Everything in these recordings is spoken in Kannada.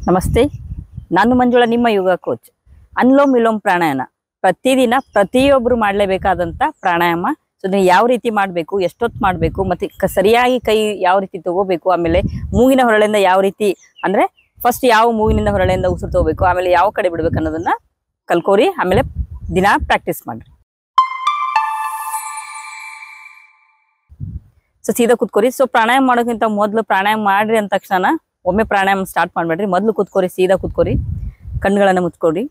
ನಮಸ್ತೆ, ನಾನು ಮಂಜುಳಾ, ನಿಮ್ಮ ಯೋಗ ಕೋಚ್. ಅನುಲೋಮ್ ವಿಲೋಮ್ ಪ್ರಾಣಾಯಾಮ ಪ್ರತಿದಿನ ಪ್ರತಿಯೊಬ್ಬರು ಮಾಡಲೇಬೇಕಾದಂಥ ಪ್ರಾಣಾಯಾಮ. ಸೊ ನೀವು ಯಾವ ರೀತಿ ಮಾಡಬೇಕು, ಎಷ್ಟೊತ್ತು ಮಾಡಬೇಕು, ಮತ್ತು ಸರಿಯಾಗಿ ಕೈ ಯಾವ ರೀತಿ ತಗೋಬೇಕು, ಆಮೇಲೆ ಮೂಗಿನ ಹೊರಳೆಯಿಂದ ಯಾವ ರೀತಿ ಅಂದರೆ ಫಸ್ಟ್ ಯಾವ ಮೂಗಿನಿಂದ ಹೊರಳೆಯಿಂದ ಉಸಿರು ತಗೋಬೇಕು, ಆಮೇಲೆ ಯಾವ ಕಡೆ ಬಿಡಬೇಕು ಅನ್ನೋದನ್ನ ಕಲ್ಕೋರಿ. ಆಮೇಲೆ ದಿನ ಪ್ರಾಕ್ಟೀಸ್ ಮಾಡಿರಿ. ಸೊ ಸೀದಾ ಕೂತ್ಕೋರಿ. ಸೊ ಪ್ರಾಣಾಯಾಮ ಮಾಡೋಕ್ಕಿಂತ ಮೊದಲು ಪ್ರಾಣಾಯಾಮ ಮಾಡ್ರಿ ಅಂದ ತಕ್ಷಣ ಒಮ್ಮೆ ಪ್ರಾಣಾಯಾಮ ಸ್ಟಾರ್ಟ್ ಮಾಡಬೇಡ್ರಿ. ಮೊದಲು ಕೂತ್ಕೋರಿ, ಸೀದಾ ಕೂತ್ಕೋರಿ, ಕಣ್ಣುಗಳನ್ನು ಮುಚ್ಕೋರಿ.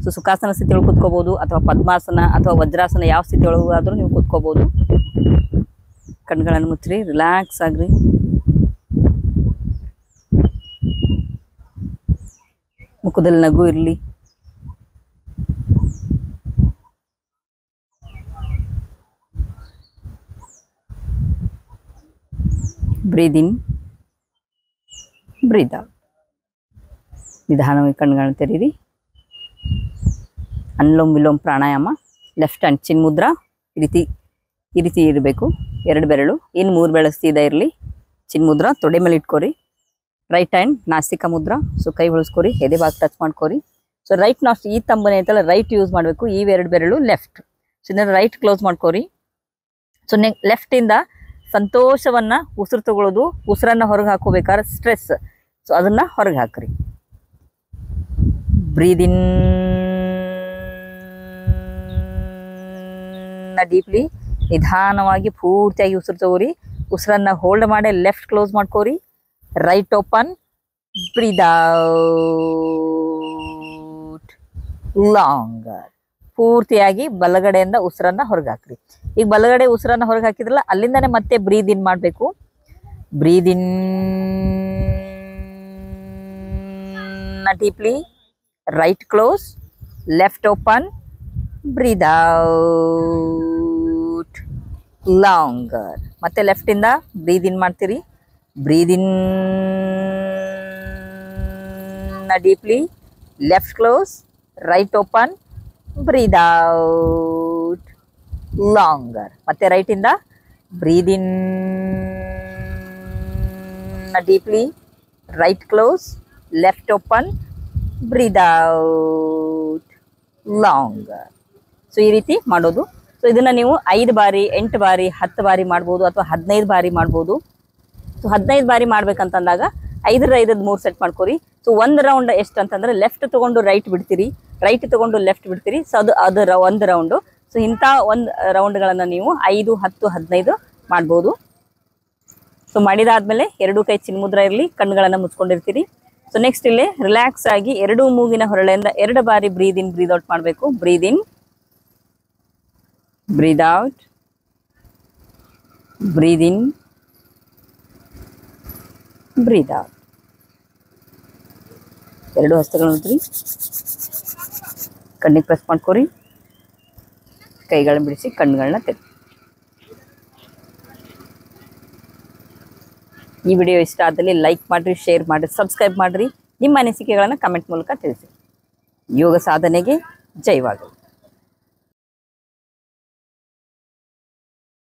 ಸೊ ಸುಖಾಸನ ಸ್ಥಿತಿಯೊಳಗೆ ಕೂತ್ಕೋಬಹುದು, ಅಥವಾ ಪದ್ಮಾಸನ ಅಥವಾ ವಜ್ರಾಸನ ಯಾವ ಸ್ಥಿತಿಯೊಳಗೂ ಆದರೂ ನೀವು ಕೂತ್ಕೋಬಹುದು. ಕಣ್ಣುಗಳನ್ನು ಮುಚ್ಚ್ರಿ, ರಿಲ್ಯಾಕ್ಸ್ ಆಗ್ರಿ. ಮುಖದಲ್ಲಿ ನಗು ಇರಲಿ. ಬ್ರೀದ್ ಇನ್, ಬ್ರೀದ್ ಔಟ್. ನಿಧಾನವಾಗಿ ಕಣ್ಣುಗಳನ್ನು ತೆರೀರಿ. ಅನುಲೋಮ್ ವಿಲೋಮ್ ಪ್ರಾಣಾಯಾಮ. ಲೆಫ್ಟ್ ಹ್ಯಾಂಡ್ ಚಿನ್ ಮುದ್ರಾ ಈ ರೀತಿ ಇರಬೇಕು, ಎರಡು ಬೆರಳು. ಇನ್ನು 3 ಬೆರಳು ಸೀದಾ ಇರಲಿ. ಚಿನ್ ಮುದ್ರಾ ತೊಡೆ ಮೇಲೆ ಇಟ್ಕೋರಿ. ರೈಟ್ ಹ್ಯಾಂಡ್ ನಾಸಿಕ ಮುದ್ರಾ. ಸೊ ಕೈ ಹೊಳಿಸ್ಕೋರಿ, ಎದೆ ಭಾಗ ಟಚ್ ಮಾಡ್ಕೋರಿ. ಸೊ ರೈಟ್ ನಾಸ್ಟ್ ಈ ತಂಬನೆ ಐತಲ್ಲ, ರೈಟ್ ಯೂಸ್ ಮಾಡಬೇಕು. ಈ 2 ಬೆರಳು ಲೆಫ್ಟ್. ಸೊ ಇದನ್ನ ರೈಟ್ ಕ್ಲೋಸ್ ಮಾಡ್ಕೋರಿ. ಸೊ ಲೆಫ್ಟಿಂದ ಸಂತೋಷವನ್ನ ಉಸಿರು ತಗೊಳ್ಳೋದು, ಉಸಿರನ್ನ ಹೊರಗೆ ಹಾಕೋಬೇಕಾದ್ರೆ ಸ್ಟ್ರೆಸ್, ಸೊ ಅದನ್ನ ಹೊರಗೆ ಹಾಕ್ರಿ. ಬ್ರೀದ್ ಇನ್ ಡೀಪ್ಲಿ, ನಿಧಾನವಾಗಿ ಪೂರ್ತಿಯಾಗಿ ಉಸಿರು ತಗೋರಿ. ಉಸಿರನ್ನ ಹೋಲ್ಡ್ ಮಾಡಿ ಲೆಫ್ಟ್ ಕ್ಲೋಸ್ ಮಾಡ್ಕೋರಿ. Right open, breathe out longer. ಪೂರ್ತಿಯಾಗಿ ಬಲಗಡೆಯಿಂದ ಉಸಿರನ್ನ ಹೊರಗೆ ಹಾಕ್ರಿ. ಈಗ ಬಲಗಡೆ ಉಸಿರನ್ನ ಹೊರಗೆ ಹಾಕಿದ್ರಲ್ಲ, ಅಲ್ಲಿಂದಾನೆ ಮತ್ತೆ ಬ್ರೀದ್ ಇನ್ ಮಾಡಬೇಕು. Breathe in deeply, right close, left open, breathe out longer. ಮತ್ತೆ ಲೆಫ್ಟ್ ಇಂದ ಬ್ರೀದ್ ಇನ್ ಮಾಡ್ತೀರಿ. Breathe in deeply, left close, right open, breathe out longer. ಮತ್ತೆ ರೈಟ್ ಇಂದ breathe in deeply, right close, left open, breathe out longer. So ಈ ರೀತಿ ಮಾಡೋದು. ಸೊ ಇದನ್ನ ನೀವು 5 ಬಾರಿ, 8 ಬಾರಿ, 10 ಬಾರಿ ಮಾಡ್ಬೋದು, ಅಥವಾ 15 ಬಾರಿ ಮಾಡ್ಬೋದು. ಸೊ 15 ಬಾರಿ ಮಾಡ್ಬೇಕಂತಂದಾಗ 5 3 ಸೆಟ್ ಮಾಡ್ಕೋರಿ. ಸೊ 1 ರೌಂಡ್ ಎಷ್ಟು ಅಂತಂದ್ರೆ, ಲೆಫ್ಟ್ ತಗೊಂಡು ರೈಟ್ ಬಿಡ್ತೀರಿ, ರೈಟ್ ತಗೊಂಡು ಲೆಫ್ಟ್ ಬಿಡ್ತೀರಿ. ಸೊ ಅದು 1 ರೌಂಡು. ಸೊ ಇಂಥ 1 ರೌಂಡ್ಗಳನ್ನು ನೀವು 5, 10, 15 ಮಾಡ್ಬೋದು. ಸೊ ಮಾಡಿದಾದ್ಮೇಲೆ 2 ಕೈ ಚಿನ್ಮುದ್ರ ಇರಲಿ, ಕಣ್ಣುಗಳನ್ನು ಮುಚ್ಕೊಂಡಿರ್ತೀರಿ. ಸೊ ನೆಕ್ಸ್ಟ್ ಇಲ್ಲಿ ರಿಲ್ಯಾಕ್ಸ್ ಆಗಿ 2 ಮೂಗಿನ ಹೊರಳೆಯಿಂದ 2 ಬಾರಿ ಬ್ರೀದ್ ಇನ್, ಬ್ರೀದ್ ಔಟ್ ಮಾಡಬೇಕು. ಬ್ರೀದ್ ಇನ್, ಬ್ರೀದ್ ಔಟ್, ಬ್ರೀದ್ ಇನ್, ಬ್ರೀದ್ ಔಟ್. 2 ಹಸ್ತಗಳನ್ನು ಉದ್ರಿ, ಕಣ್ಣಿಗೆ ಪ್ರೆಸ್ ಮಾಡ್ಕೋರಿ. ಕೈಗಳನ್ನ ಬಿಡಿಸಿ, ಕಣ್ಣುಗಳನ್ನ ತೆರೆದು. ಈ ವಿಡಿಯೋ ಇಷ್ಟ ಆದಲ್ಲಿ ಲೈಕ್ ಮಾಡಿರಿ, ಶೇರ್ ಮಾಡಿರಿ, ಸಬ್ಸ್ಕ್ರೈಬ್ ಮಾಡಿರಿ. ನಿಮ್ಮ ಅನಿಸಿಕೆಗಳನ್ನು ಕಮೆಂಟ್ ಮೂಲಕ ತಿಳಿಸಿ. ಯೋಗ ಸಾಧನೆಗೆ ಜಯವಾಗಲಿ.